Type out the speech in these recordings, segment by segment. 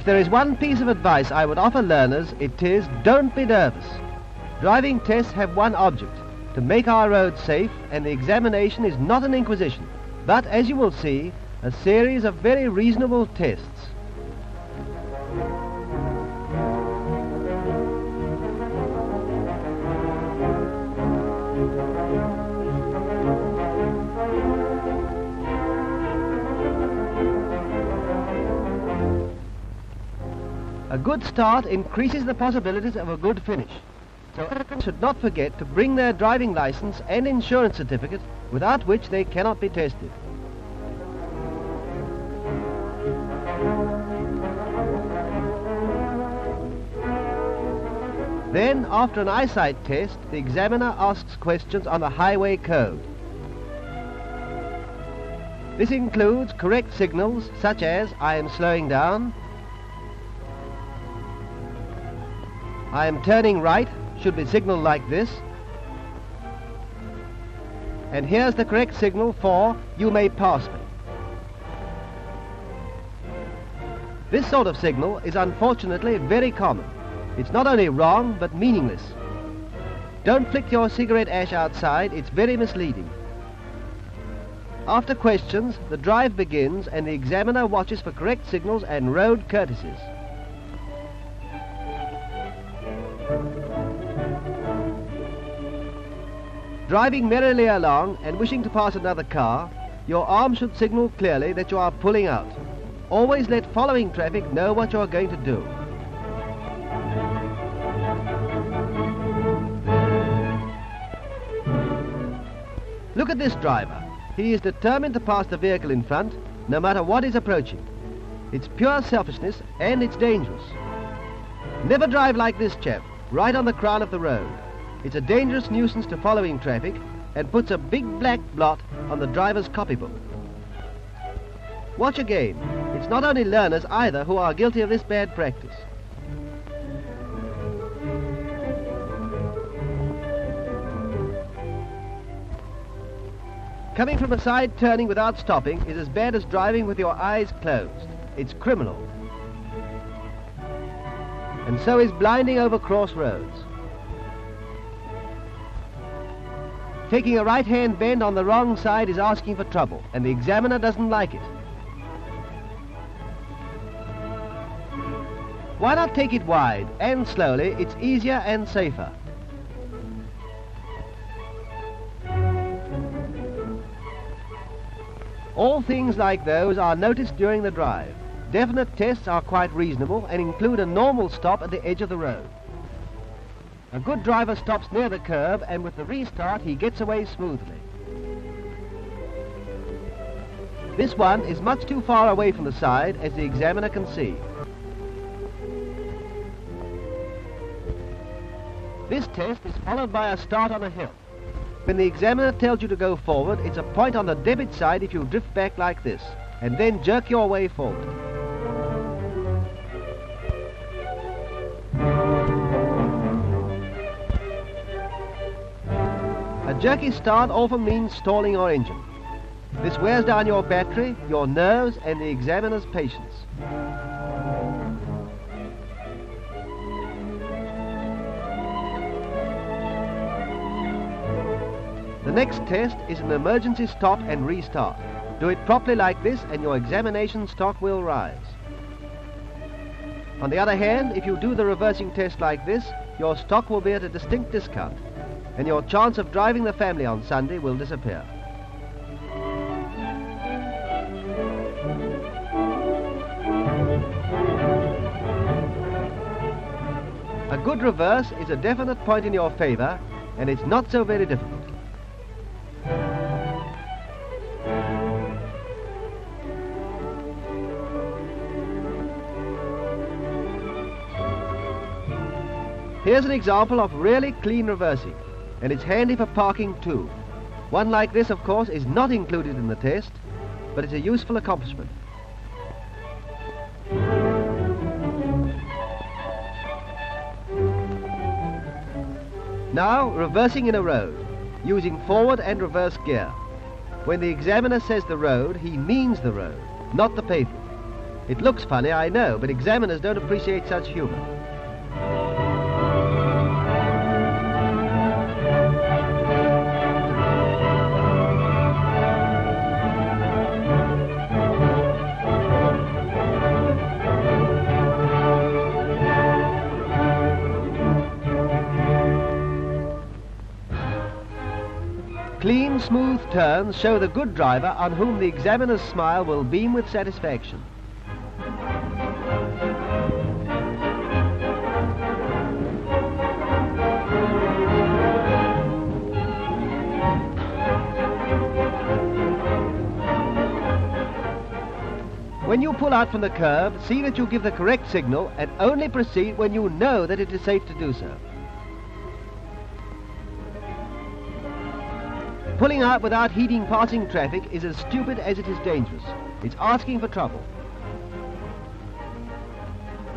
If there is one piece of advice I would offer learners, it is don't be nervous. Driving tests have one object, to make our roads safe, and the examination is not an inquisition, but, as you will see, a series of very reasonable tests. A good start increases the possibilities of a good finish. So applicants should not forget to bring their driving license and insurance certificate, without which they cannot be tested. Then, after an eyesight test, the examiner asks questions on the highway code. This includes correct signals such as I am slowing down, I am turning right, should be signalled like this, and here's the correct signal for you may pass me. This sort of signal is unfortunately very common. It's not only wrong but meaningless. Don't flick your cigarette ash outside, it's very misleading. After questions, the drive begins and the examiner watches for correct signals and road courtesies. Driving merrily along and wishing to pass another car, your arm should signal clearly that you are pulling out. Always let following traffic know what you are going to do. Look at this driver. He is determined to pass the vehicle in front, no matter what is approaching. It's pure selfishness and it's dangerous. Never drive like this chap, right on the crown of the road. It's a dangerous nuisance to following traffic and puts a big black blot on the driver's copybook. Watch again. It's not only learners either who are guilty of this bad practice. Coming from a side turning without stopping is as bad as driving with your eyes closed. It's criminal. And so is blinding over crossroads. Taking a right-hand bend on the wrong side is asking for trouble, and the examiner doesn't like it. Why not take it wide and slowly? It's easier and safer. All things like those are noticed during the drive. Definite tests are quite reasonable and include a normal stop at the edge of the road. A good driver stops near the curb, and with the restart he gets away smoothly. This one is much too far away from the side, as the examiner can see. This test is followed by a start on a hill. When the examiner tells you to go forward, it's a point on the debit side if you drift back like this, and then jerk your way forward. A jerky start often means stalling your engine. This wears down your battery, your nerves, and the examiner's patience. The next test is an emergency stop and restart. Do it properly like this and your examination stock will rise. On the other hand, if you do the reversing test like this, your stock will be at a distinct discount, and your chance of driving the family on Sunday will disappear. A good reverse is a definite point in your favor, and it's not so very difficult. Here's an example of really clean reversing, and it's handy for parking too. One like this, of course, is not included in the test, but it's a useful accomplishment. Now, reversing in a road, using forward and reverse gear. When the examiner says the road, he means the road, not the pavement. It looks funny, I know, but examiners don't appreciate such humour. Clean, smooth turns show the good driver on whom the examiner's smile will beam with satisfaction. When you pull out from the curve, see that you give the correct signal and only proceed when you know that it is safe to do so. Pulling out without heeding passing traffic is as stupid as it is dangerous. It's asking for trouble.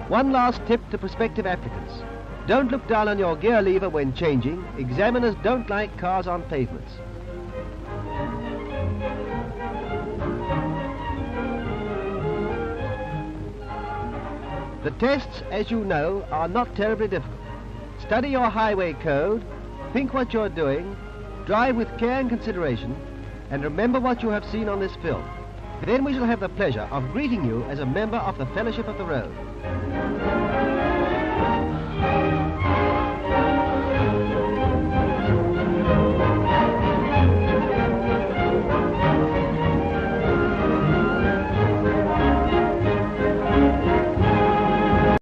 One last tip to prospective applicants. Don't look down on your gear lever when changing. Examiners don't like cars on pavements. The tests, as you know, are not terribly difficult. Study your highway code, think what you're doing, drive with care and consideration, and remember what you have seen on this film. Then we shall have the pleasure of greeting you as a member of the Fellowship of the Road.